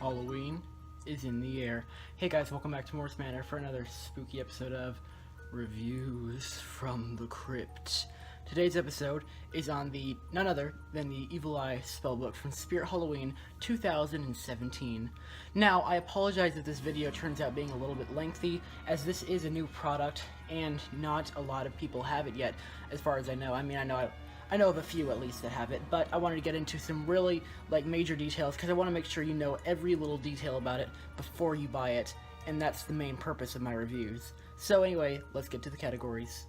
Halloween is in the air. Hey guys, welcome back to Manor for another spooky episode of Reviews from the Crypt. Today's episode is on the none other than the Evil Eye spellbook from Spirit Halloween 2017. Now, I apologize if this video turns out being a little bit lengthy, as this is a new product and not a lot of people have it yet, as far as I know. I know of a few at least that have it, but I wanted to get into some really major details because I want to make sure you know every little detail about it before you buy it, and that's the main purpose of my reviews. So anyway, let's get to the categories.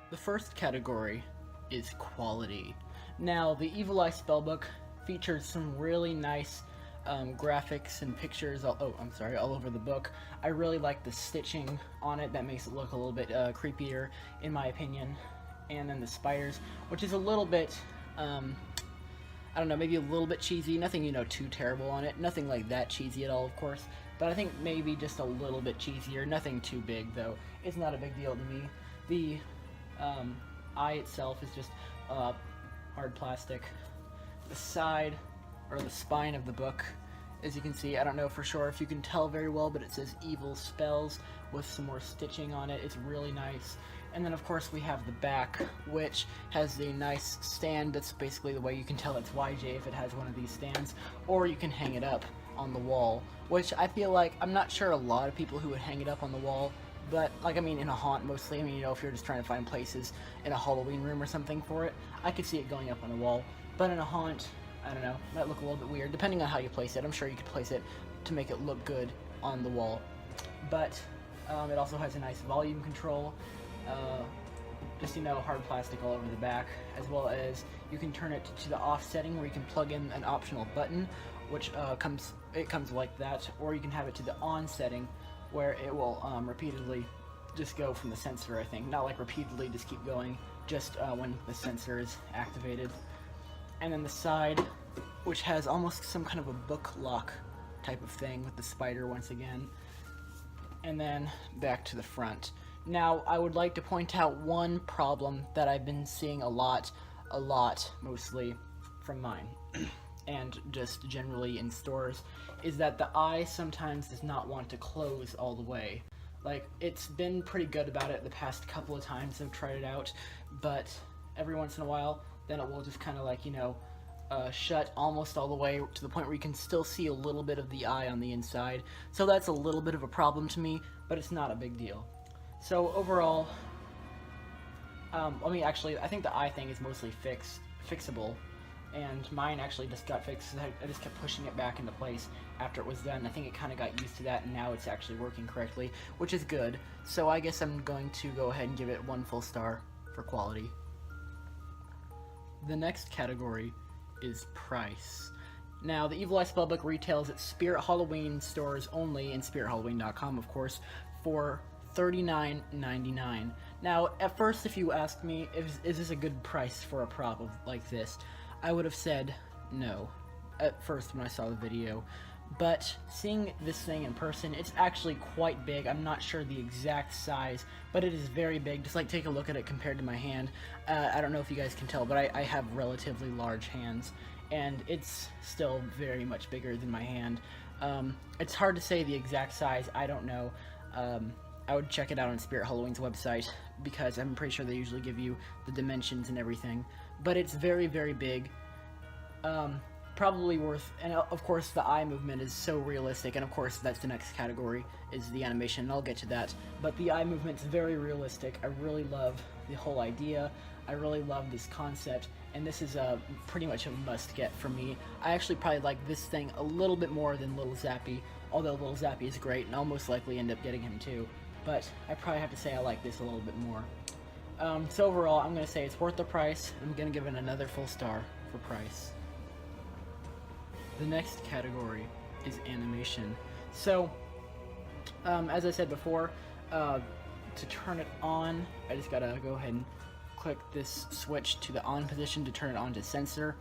The first category is quality. Now, the Evil Eye spellbook features some really nice graphics and pictures all over the book. I really like the stitching on it. That makes it look a little bit creepier, in my opinion. And then the spiders, which is a little bit, I don't know, maybe a little bit cheesy. Nothing, too terrible on it. Nothing like that cheesy at all, of course. But I think maybe just a little bit cheesier. Nothing too big, though. It's not a big deal to me. The eye itself is just hard plastic. The side, or the spine of the book, as you can see, I don't know for sure if you can tell very well, but it says Evil Spells with some more stitching on it. It's really nice. And then of course we have the back, which has a nice stand. That's basically the way you can tell it's YJ if it has one of these stands, or you can hang it up on the wall, which I feel like, I'm not sure a lot of people who would hang it up on the wall, but in a haunt mostly. If you're just trying to find places in a Halloween room or something for it, I could see it going up on a wall. But in a haunt, I don't know, might look a little bit weird, depending on how you place it. I'm sure you could place it to make it look good on the wall. But it also has a nice volume control, just, hard plastic all over the back, as well as you can turn it to the off setting where you can plug in an optional button, which comes like that, or you can have it to the on setting, where it will repeatedly just go from the sensor, I think. Not like repeatedly, just keep going, just when the sensor is activated. And then the side, which has almost some kind of a book lock type of thing with the spider once again. And then back to the front. Now, I would like to point out one problem that I've been seeing a lot, mostly from mine, and just generally in stores, is that the eye sometimes does not want to close all the way. It's been pretty good about it the past couple of times I've tried it out, but every once in a while, then it will just kind of shut almost all the way to the point where you can still see a little bit of the eye on the inside. So that's a little bit of a problem to me, but it's not a big deal. So overall, I think the eye thing is mostly fixable, and mine actually just got fixed. I just kept pushing it back into place after it was done. I think it kind of got used to that, and now it's actually working correctly, which is good. So I guess I'm going to go ahead and give it 1 full star for quality. The next category is price. Now, the Evil Eye spellbook retails at Spirit Halloween stores only, and spirithalloween.com, of course, for $39.99. Now, at first, if you asked me, is this a good price for a prop like this, I would have said no at first when I saw the video. But seeing this thing in person, it's actually quite big. I'm not sure the exact size, but it is very big. Just take a look at it compared to my hand. I don't know if you guys can tell, but I have relatively large hands, and it's still very much bigger than my hand. It's hard to say the exact size. I don't know. I would check it out on Spirit Halloween's website, because I'm pretty sure they usually give you the dimensions and everything. But it's very, very big. Probably worth, and of course the eye movement is so realistic, and of course that's the next category, is the animation, and I'll get to that. But the eye movement's very realistic. I really love the whole idea. I really love this concept, and this is pretty much a must-get for me. I actually probably like this thing a little bit more than Little Zappy, although Little Zappy is great, and I'll most likely end up getting him too. But I probably have to say I like this a little bit more. So overall, I'm going to say it's worth the price. I'm going to give it another full star for price. The next category is animation. So, as I said before, to turn it on, I just gotta go ahead and click this switch to the on position to turn it on to sensor.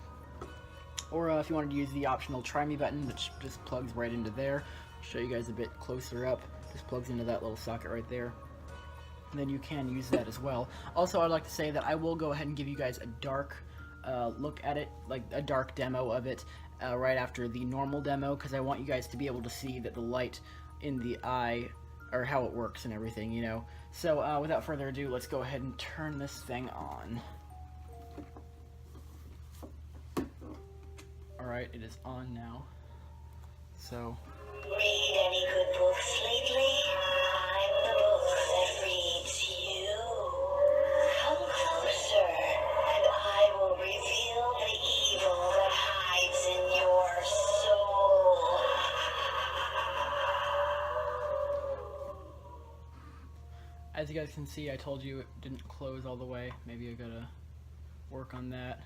Or if you wanted to use the optional try me button, which just plugs right into there. I'll show you guys a bit closer up. Just plugs into that little socket right there. And then you can use that as well. Also, I'd like to say that I will go ahead and give you guys a dark look at it, like a dark demo of it, right after the normal demo, because I want you guys to be able to see that the light in the eye, or how it works and everything, you know. So without further ado, let's go ahead and turn this thing on. Alright, it is on now. So... Read any good books lately? I'm the book that reads you. Come closer, and I will reveal the evil that hides in your soul. As you guys can see, I told you it didn't close all the way. Maybe I gotta work on that.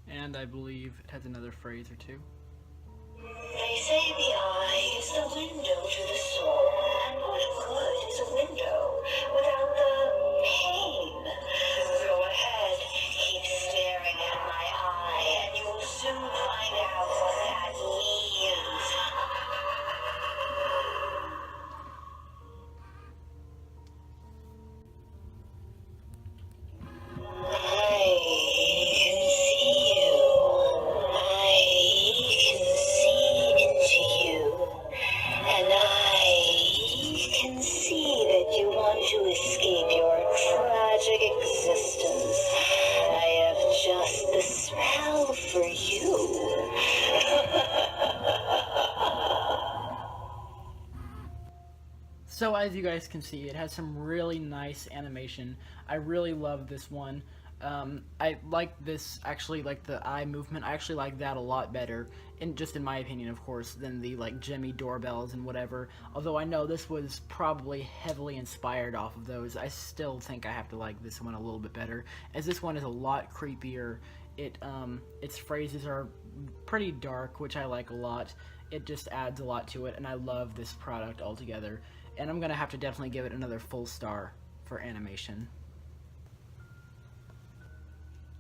And I believe it has another phrase or two. They say the eye is the window to the soul, and what good is a window without the pain? Go ahead, keep staring at my eye, and you will soon find out what that means. So as you guys can see, it has some really nice animation. I really love this one. I like this, actually, like the eye movement. I actually like that a lot better, just in my opinion, of course, than the like Jimmy doorbells and whatever. Although I know this was probably heavily inspired off of those, I still think I have to like this one a little bit better, as this one is a lot creepier. Its phrases are pretty dark, which I like a lot. It just adds a lot to it, and I love this product altogether. And I'm gonna have to definitely give it another full star for animation.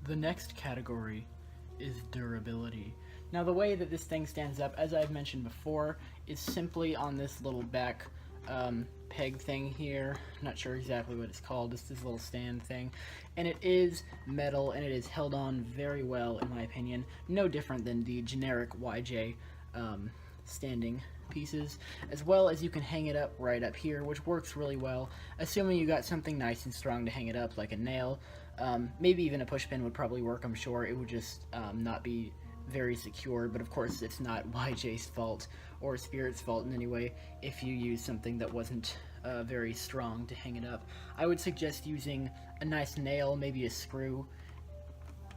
The next category is durability. Now the way that this thing stands up, as I've mentioned before, is simply on this little back peg thing here. I'm not sure exactly what it's called, it's this little stand thing. And it is metal, and it is held on very well, in my opinion. No different than the generic YJ standing pieces, as well as you can hang it up right up here, which works really well, assuming you got something nice and strong to hang it up, like a nail. Maybe even a push pin would probably work, I'm sure. It would just not be very secure, but of course it's not YJ's fault or Spirit's fault in any way if you use something that wasn't very strong to hang it up. I would suggest using a nice nail, maybe a screw,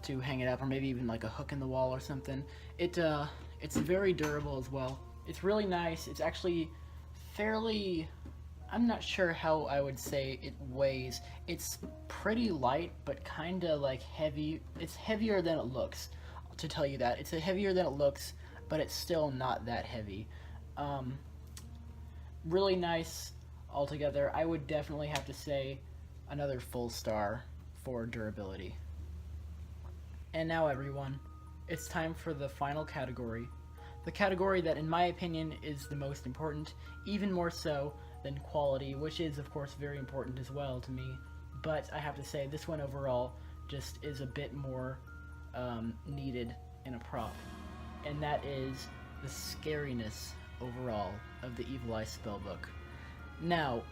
to hang it up, or maybe even like a hook in the wall or something. It's very durable as well. It's really nice. It's actually fairly, I'm not sure how I would say it weighs. It's pretty light, but kind of like heavy. It's heavier than it looks, to tell you that. It's heavier than it looks, but it's still not that heavy. Really nice altogether. I would definitely have to say another full star for durability. And now everyone, it's time for the final category. The category that, in my opinion, is the most important, even more so than quality, which is, of course, very important as well to me. But I have to say, this one overall just is a bit more needed in a prop. And that is the scariness overall of the Evil Eye Spellbook. Now,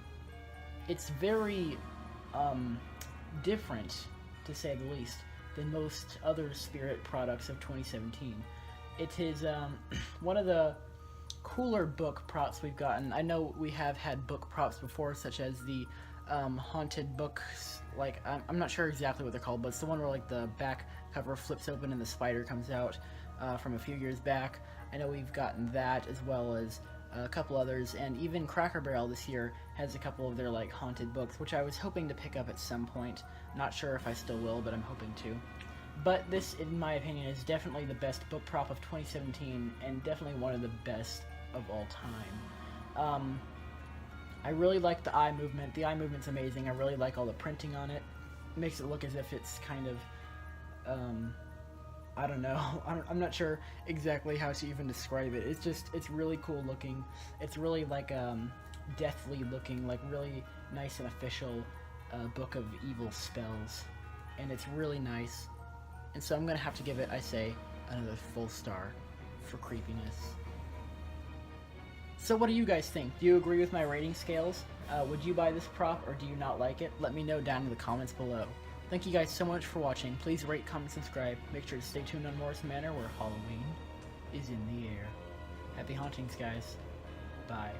it's very different, to say the least, than most other Spirit products of 2017. It is one of the cooler book props we've gotten. I know we have had book props before, such as the haunted books, like, I'm not sure exactly what they're called, but it's the one where like the back cover flips open and the spider comes out from a few years back. I know we've gotten that, as well as a couple others, and even Cracker Barrel this year has a couple of their like haunted books, which I was hoping to pick up at some point. Not sure if I still will, but I'm hoping to. But this, in my opinion, is definitely the best book prop of 2017, and definitely one of the best of all time. I really like the eye movement. The eye movement's amazing. I really like all the printing on it. It makes it look as if it's kind of, I don't know. I'm not sure exactly how to even describe it. It's really cool looking. It's really like deathly looking, like really nice and official book of evil spells, and it's really nice. And so I'm gonna have to give it, I say, another full star for creepiness. So what do you guys think? Do you agree with my rating scales? Would you buy this prop, or do you not like it? Let me know down in the comments below. Thank you guys so much for watching. Please rate, comment, subscribe. Make sure to stay tuned on Moore's Manor, where Halloween is in the air. Happy hauntings, guys. Bye.